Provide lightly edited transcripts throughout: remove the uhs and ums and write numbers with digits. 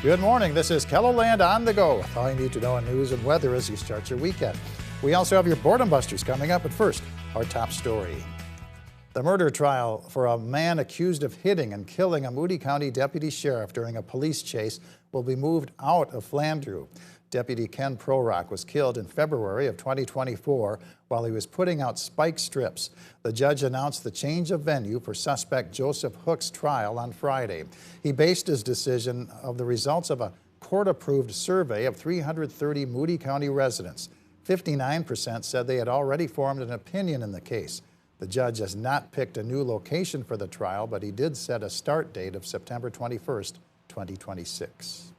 Good morning. This is KELOLAND on the go. All you need to know in news and weather as you start your weekend. We also have your boredom busters coming up, but first, our top story. The murder trial for a man accused of hitting and killing a Moody County deputy sheriff during a police chase will be moved out of Flandreau. Deputy Ken Prorock was killed in February of 2024 while he was putting out spike strips. The judge announced the change of venue for suspect Joseph Hook's trial on Friday. He based his decision of the results of a court-approved survey of 330 Moody County residents. 59% said they had already formed an opinion in the case. The judge has not picked a new location for the trial, but he did set a start date of September 21st, 2026.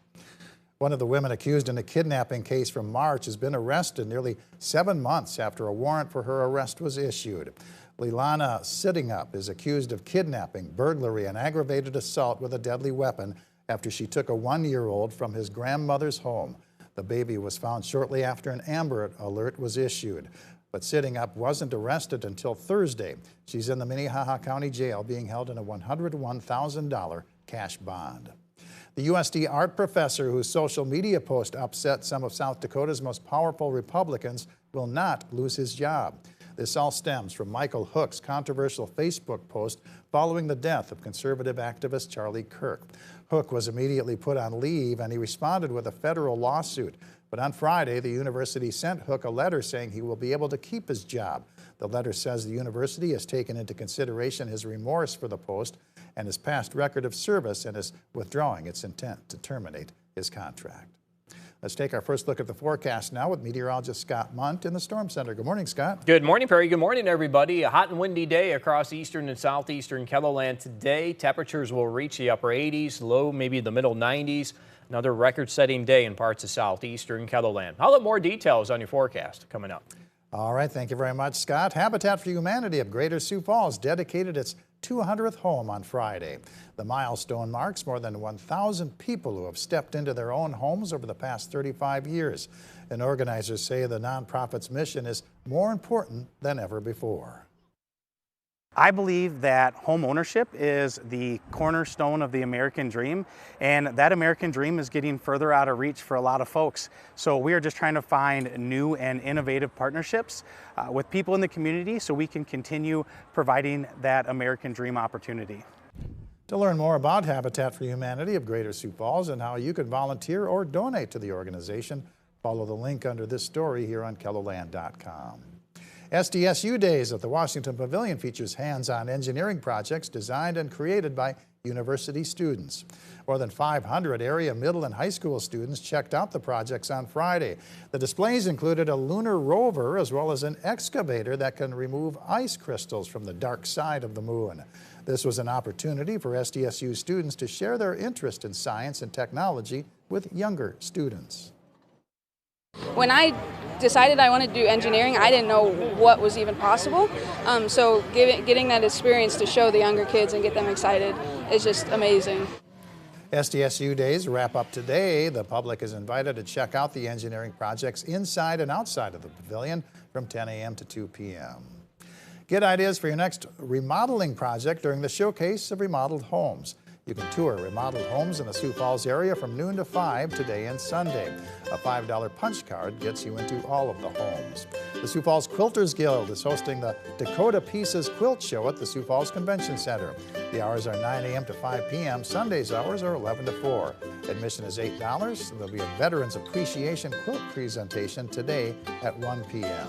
One of the women accused in a kidnapping case from March has been arrested nearly 7 months after a warrant for her arrest was issued. Leilana Sittingup is accused of kidnapping, burglary, and aggravated assault with a deadly weapon after she took a 1-year-old from his grandmother's home. The baby was found shortly after an Amber Alert was issued. But Sittingup wasn't arrested until Thursday. She's in the Minnehaha County Jail being held in a $101,000 cash bond. The USD art professor whose social media post upset some of South Dakota's most powerful Republicans will not lose his job. This all stems from Michael Hook's controversial Facebook post following the death of conservative activist Charlie Kirk. Hook was immediately put on leave and he responded with a federal lawsuit. But on Friday, the university sent Hook a letter saying he will be able to keep his job. The letter says the university has taken into consideration his remorse for the post and his past record of service and is withdrawing its intent to terminate his contract. Let's take our first look at the forecast now with meteorologist Scott Munt in the Storm Center. Good morning, Scott. Good morning, Perry. Good morning, everybody. A hot and windy day across eastern and southeastern KELOLAND today. Temperatures will reach the upper 80s, low maybe the middle 90s. Another record-setting day in parts of southeastern KELOLAND. I'll have more details on your forecast coming up. All right, thank you very much, Scott. Habitat for Humanity of Greater Sioux Falls dedicated its 200th home on Friday. The milestone marks more than 1,000 people who have stepped into their own homes over the past 35 years. And organizers say the nonprofit's mission is more important than ever before. I believe that home ownership is the cornerstone of the American dream, and that American dream is getting further out of reach for a lot of folks. So we are just trying to find new and innovative partnerships with people in the community so we can continue providing that American dream opportunity. To learn more about Habitat for Humanity of Greater Sioux Falls and how you can volunteer or donate to the organization, follow the link under this story here on KELOLAND.com. SDSU Days at the Washington Pavilion features hands-on engineering projects designed and created by university students. More than 500 area middle and high school students checked out the projects on Friday. The displays included a lunar rover as well as an excavator that can remove ice crystals from the dark side of the moon. This was an opportunity for SDSU students to share their interest in science and technology with younger students. When I decided I wanted to do engineering, I didn't know what was even possible. So getting that experience to show the younger kids and get them excited is just amazing. SDSU Days wrap up today. The public is invited to check out the engineering projects inside and outside of the pavilion from 10 a.m. to 2 p.m. Get ideas for your next remodeling project during the Showcase of Remodeled Homes. You can tour remodeled homes in the Sioux Falls area from noon to 5 today and Sunday. A $5 punch card gets you into all of the homes. The Sioux Falls Quilters Guild is hosting the Dakota Pieces Quilt Show at the Sioux Falls Convention Center. The hours are 9 a.m. to 5 p.m. Sunday's hours are 11 to 4. Admission is $8. There'll be a Veterans Appreciation Quilt presentation today at 1 p.m.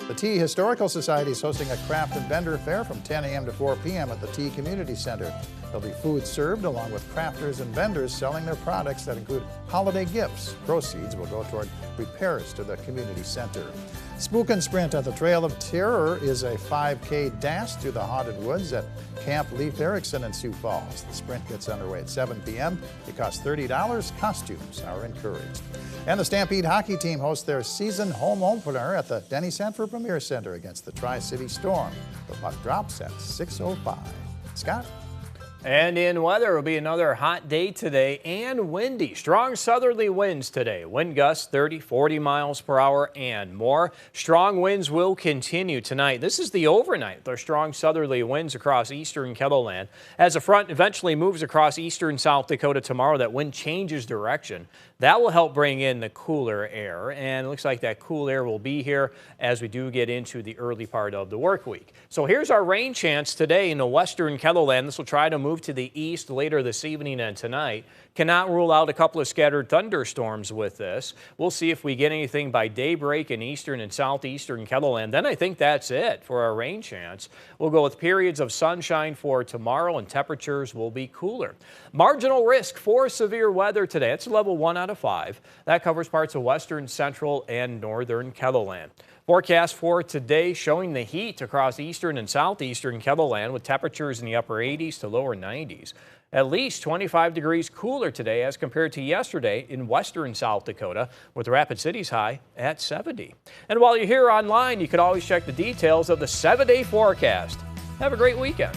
The Tea Historical Society is hosting a craft and vendor fair from 10 a.m. to 4 p.m. at the Tea Community Center. There'll be food served along with crafters and vendors selling their products that include holiday gifts. Proceeds will go toward repairs to the community center. Spook and Sprint at the Trail of Terror is a 5K dash through the haunted woods at Camp Leif Erikson in Sioux Falls. The sprint gets underway at 7 p.m. It costs $30. Costumes are encouraged. And the Stampede hockey team hosts their season home opener at the Denny Sanford Premier Center against the Tri-City Storm. The puck drops at 6:05. Scott? And in weather, it'll be another hot day today and windy. Strong southerly winds today. Wind gusts 30, 40 miles per hour and more. Strong winds will continue tonight. This is the overnight. There are strong southerly winds across eastern KELOLAND. As a front eventually moves across eastern South Dakota tomorrow, that wind changes direction. That will help bring in the cooler air, and it looks like that cool air will be here as we do get into the early part of the work week. So here's our rain chance today in the western KELOLAND. This will try to move to the east later this evening and tonight. Cannot rule out a couple of scattered thunderstorms with this. We'll see if we get anything by daybreak in eastern and southeastern KELOLAND. Then I think that's it for our rain chance. We'll go with periods of sunshine for tomorrow, and temperatures will be cooler. Marginal risk for severe weather today. It's level 1 out of 5. That covers parts of western, central, and northern KELOLAND. Forecast for today showing the heat across eastern and southeastern KELOLAND with temperatures in the upper 80s to lower 90s. At least 25 degrees cooler today as compared to yesterday in western South Dakota, with Rapid City's high at 70. And while you're here online, you can always check the details of the 7-day forecast. Have a great weekend.